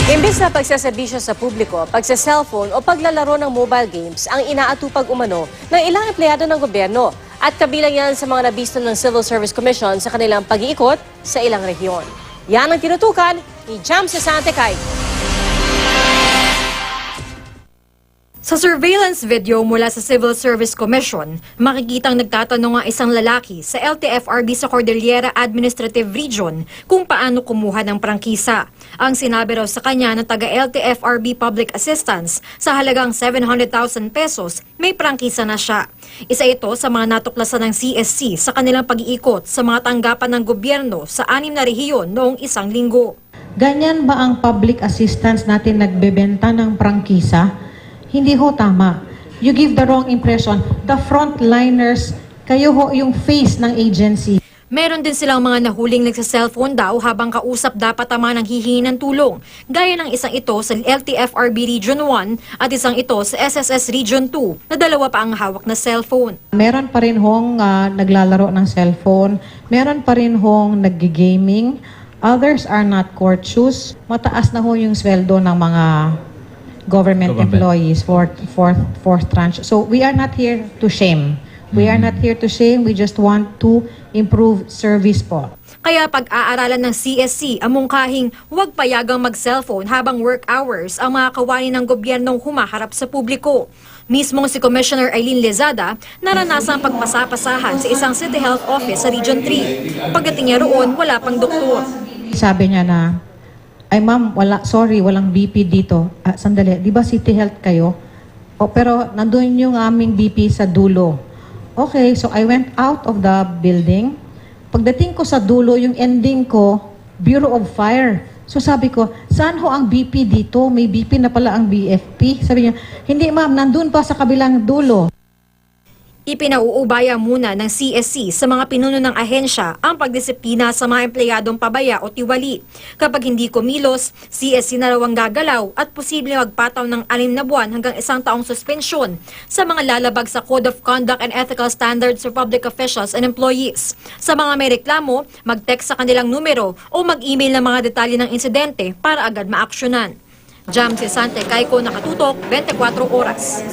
Imbis na pagsaserbisyo sa publiko, pagsa-cellphone o paglalaro ng mobile games ang inaatupag umano ng ilang empleyado ng gobyerno at kabilang yan sa mga nabisto ng Civil Service Commission sa kanilang pag-iikot sa ilang rehiyon. Yan ang tinutukan ni Jam Santecay. Sa surveillance video mula sa Civil Service Commission, makikitang nagtatanong ang isang lalaki sa LTFRB sa Cordillera Administrative Region kung paano kumuha ng prangkisa. Ang sinabi raw sa kanya ng taga-LTFRB Public Assistance sa halagang 700,000 pesos, may prangkisa na siya. Isa ito sa mga natuklasan ng CSC sa kanilang pag-iikot sa mga tanggapan ng gobyerno sa 6 na rehiyon noong isang linggo. Ganyan ba ang public assistance natin nagbebenta ng prangkisa? Hindi ho tama. You give the wrong impression. The frontliners, kayo ho yung face ng agency. Meron din silang mga nahuling nagsa-cellphone daw habang kausap dapat ang mga nanghihingi ng tulong. Gaya ng isang ito sa LTFRB Region 1 at isang ito sa SSS Region 2 na dalawa pa ang hawak na cellphone. Meron pa rin hong naglalaro ng cellphone. Meron pa rin hong nag-gaming. Others are not courteous. Mataas na ho yung sweldo ng mga government employees, fourth tranche. So we are not here to shame. We are not here to shame. We just want to improve service po. Kaya pag-aaralan ng CSC ang mungkahing huwag payagang mag-cellphone habang work hours ang mga kawani ng gobyernong humaharap sa publiko. Mismong si Commissioner Eileen Lezada naranasan pagpasapasahan sa isang City Health Office sa Region 3. Pagdating niya roon, wala pang doktor. Sabi niya na, ay ma'am, walang BP dito. Sandali, di ba City Health kayo? Pero nandun yung aming BP sa dulo. Okay, so I went out of the building. Pagdating ko sa dulo, yung ending ko, Bureau of Fire. So sabi ko, saan ho ang BP dito? May BP na pala ang BFP. Sabi niya, hindi ma'am, nandun pa sa kabilang dulo. Ipinauubaya muna ng CSC sa mga pinuno ng ahensya ang pagdisiplina sa mga empleyadong pabaya o tiwali. Kapag hindi kumilos, CSC na raw ang gagalaw at posible magpataw ng 6 na buwan hanggang 1 taong suspensyon sa mga lalabag sa Code of Conduct and Ethical Standards for Public Officials and Employees. Sa mga may reklamo, mag-text sa kanilang numero o mag-email ng mga detalye ng insidente para agad maaksyonan. Jam Santecay, Nakatutok, 24 Oras.